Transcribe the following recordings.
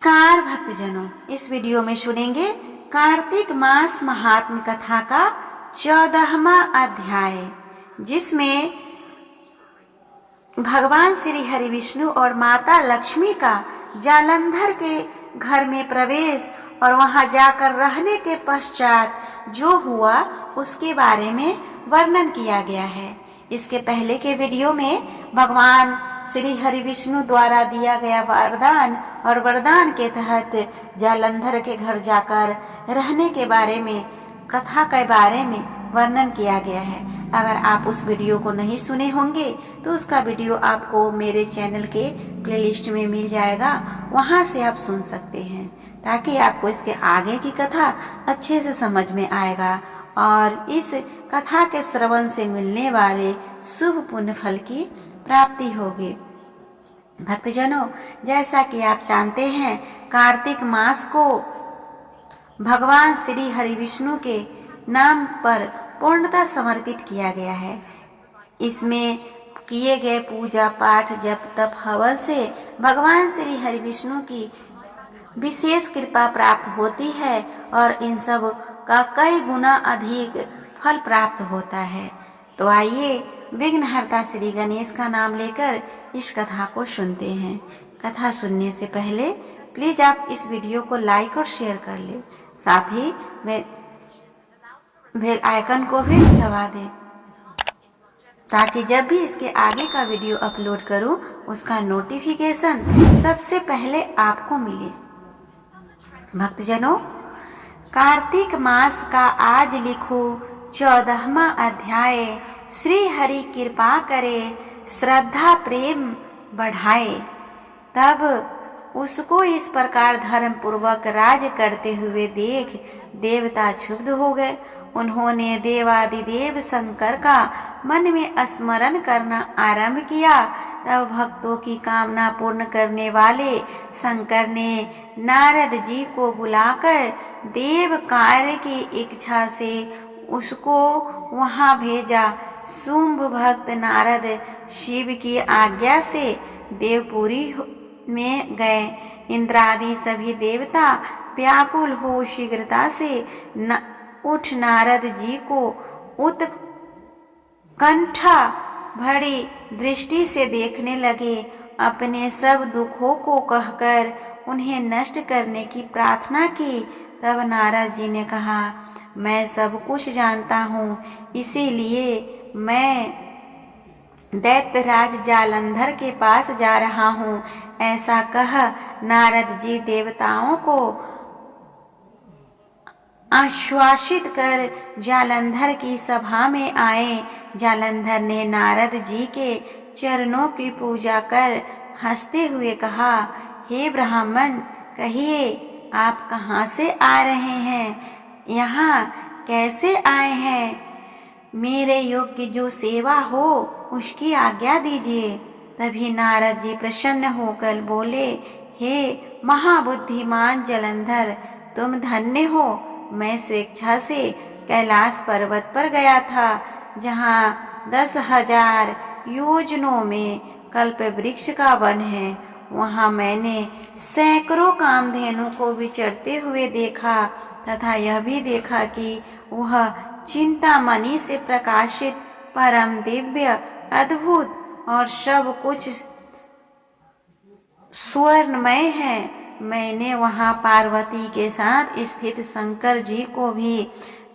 Car भक्तजनों, इस video में सुनेंगे कार्तिक मास महात्म कथा का 14वां अध्याय, जिसमें भगवान श्री हरि विष्णु और माता लक्ष्मी का जालंधर के घर में प्रवेश और वहां जाकर रहने के पश्चात जो हुआ उसके बारे में वर्णन किया गया है। इसके पहले के वीडियो में भगवान श्री हरि विष्णु द्वारा दिया गया वरदान और वरदान के तहत जालंधर के घर जाकर रहने के बारे में, कथा के बारे में वर्णन किया गया है। अगर आप उस वीडियो को नहीं सुने होंगे तो उसका वीडियो आपको मेरे चैनल के प्लेलिस्ट में मिल जाएगा, वहां से आप सुन सकते हैं, ताकि आपको इसके आगे की कथा अच्छे से समझ में आएगा और इस कथा के श्रवण से मिलने वाले शुभ पुण्य फल की प्राप्ति होगी। भक्तजनों, जैसा कि आप जानते हैं, कार्तिक मास को भगवान श्री हरि विष्णु के नाम पर पूर्णतः समर्पित किया गया है। इसमें किए गए पूजा पाठ, जप तप, हवन से भगवान श्री हरि विष्णु की विशेष कृपा प्राप्त होती है और इन सब का कई गुना अधिक फल प्राप्त होता है। तो आइए विघ्नहर्ता श्री गणेश का नाम लेकर इस कथा को सुनते हैं। कथा सुनने से पहले प्लीज आप इस वीडियो को लाइक और शेयर कर ले, साथ ही बेल आइकन को भी दबा दें, ताकि जब भी इसके आगे का वीडियो अपलोड करूं उसका नोटिफिकेशन सबसे पहले आपको मिले। भक्तजनों, कार्तिक मास का आज लिखो 14वां अध्याय। श्री हरि कृपा करे, श्रद्धा प्रेम बढ़ाए। तब उसको इस प्रकार धर्म पूर्वक राज करते हुए देख देवता क्षुब्ध हो गए। उन्होंने देवादिदेव शंकर का मन में स्मरण करना आरंभ किया। तब भक्तों की कामना पूर्ण करने वाले शंकर ने नारद जी को बुलाकर देव कार्य की इच्छा से उसको वहां भेजा। शुंभ भक्त नारद शिव की आज्ञा से देवपुरी में गए। इंद्रादि सभी देवता व्याकुल हो शीघ्रता से उठ नारद जी को उत्कंठा भरी दृष्टि से देखने लगे। अपने सब दुखों को कहकर उन्हें नष्ट करने की प्रार्थना की। तब नारद जी ने कहा, मैं सब कुछ जानता हूँ, इसीलिए मैं दैत्यराज जालंधर के पास जा रहा हूँ। ऐसा कह नारद जी देवताओं को आश्वासित कर जालंधर की सभा में आए। जालंधर ने नारद जी के चरणों की पूजा कर हंसते हुए कहा, हे ब्राह्मण, कहिए आप कहाँ से आ रहे हैं, यहाँ कैसे आए हैं? मेरे योग्य जो सेवा हो उसकी आज्ञा दीजिए। तभी नारद जी प्रसन्न होकर बोले, हे महाबुद्धिमान जालंधर, तुम धन्य हो। मैं स्वेच्छा से कैलाश पर्वत पर गया था, जहाँ 10,000 योजनों में कल्प वृक्ष का वन है। वहाँ मैंने सैकड़ों कामधेनु को विचरते हुए देखा तथा यह भी देखा कि वह चिंतामणि से प्रकाशित परम दिव्य अद्भुत और सब कुछ स्वर्णमय है। मैंने वहां पार्वती के साथ स्थित शंकर जी को भी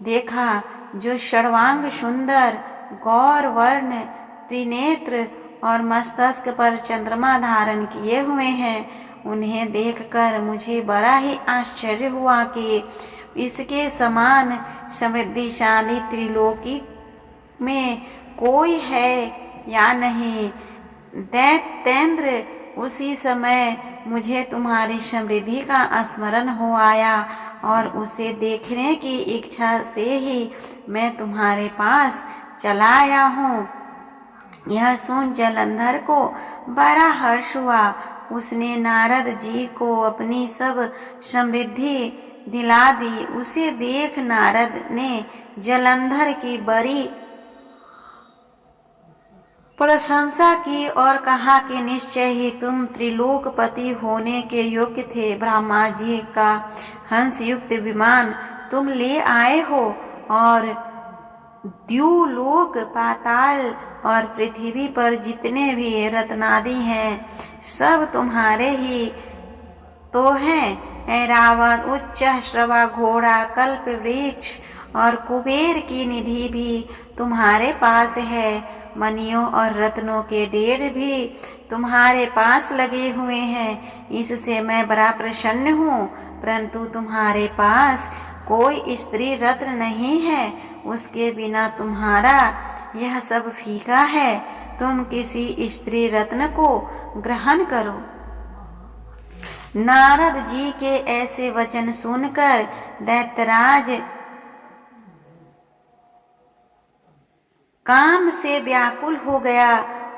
देखा, जो सर्वांग सुंदर, गौर वर्ण, त्रिनेत्र और मस्तक पर चंद्रमा धारण किए हुए हैं। उन्हें देखकर मुझे बड़ा ही आश्चर्य हुआ कि इसके समान समृद्धिशाली त्रिलोकी में कोई है या नहीं। दैत्येंद्र, उसी समय मुझे तुम्हारी समृद्धि का स्मरण हो आया और उसे देखने की इच्छा से ही मैं तुम्हारे पास चला आया हूँ। यह सुन जालंधर को बड़ा हर्ष हुआ। उसने नारद जी को अपनी सब समृद्धि दिला दी। उसे देख नारद ने जालंधर की बड़ी प्रशंसा की और कहा कि निश्चय ही तुम त्रिलोकपति होने के योग्य थे। ब्रह्मा जी का हंस युक्त विमान तुम ले आए हो और द्युलोक, पाताल और पृथ्वी पर जितने भी रत्नादि हैं सब तुम्हारे ही तो हैं। ऐरावत, उच्च श्रवा, घोड़ा, कल्प वृक्ष और कुबेर की निधि भी तुम्हारे पास है। मणियों और रत्नों के ढेर भी तुम्हारे पास लगे हुए हैं। इससे मैं बड़ा प्रसन्न हूँ, परंतु तुम्हारे पास कोई स्त्री रत्न नहीं है। उसके बिना तुम्हारा यह सब फीका है। तुम किसी स्त्री रत्न को ग्रहण करो। नारद जी के ऐसे वचन सुनकर दैत्यराज काम से व्याकुल हो गया।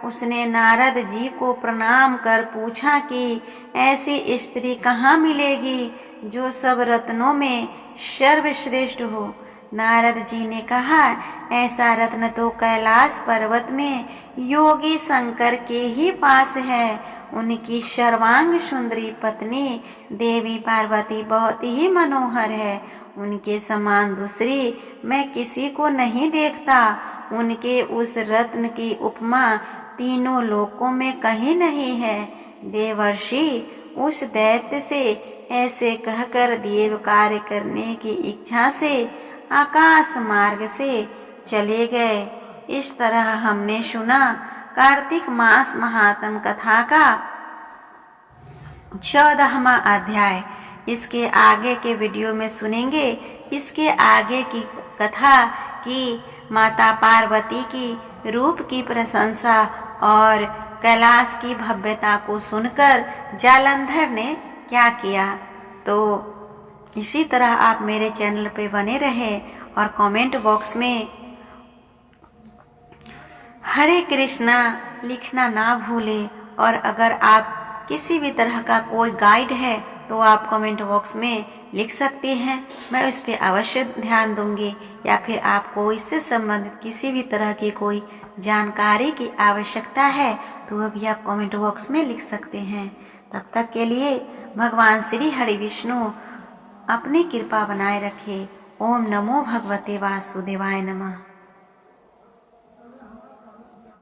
उसने नारद जी को प्रणाम कर पूछा कि ऐसी स्त्री कहाँ मिलेगी जो सब रत्नों में सर्वश्रेष्ठ हो। नारद जी ने कहा, ऐसा रत्न तो कैलाश पर्वत में योगी शंकर के ही पास है। उनकी सर्वांग सुंदरी पत्नी देवी पार्वती बहुत ही मनोहर है। उनके समान दूसरी मैं किसी को नहीं देखता। उनके उस रत्न की उपमा तीनों लोकों में कहीं नहीं है। देवर्षि उस दैत्य से ऐसे कहकर देव कार्य करने की इच्छा से आकाश मार्ग से चले गए। इस तरह हमने सुना कार्तिक मास महात्म कथा का 14वां अध्याय। इसके आगे के वीडियो में सुनेंगे इसके आगे की कथा की माता पार्वती की रूप की प्रशंसा और कैलाश की भव्यता को सुनकर जालंधर ने क्या किया। तो इसी तरह आप मेरे चैनल पे बने रहें और कमेंट बॉक्स में हरे कृष्णा लिखना ना भूलें। और अगर आप किसी भी तरह का कोई गाइड है तो आप कमेंट बॉक्स में लिख सकते हैं, मैं उस पर अवश्य ध्यान दूंगी। या फिर आपको इससे संबंधित किसी भी तरह की कोई जानकारी की आवश्यकता है तो वह भी आप कमेंट बॉक्स में लिख सकते हैं। तब तक के लिए भगवान श्री हरि विष्णु अपनी कृपा बनाए रखे। ओम नमो भगवते वासुदेवाय नमः।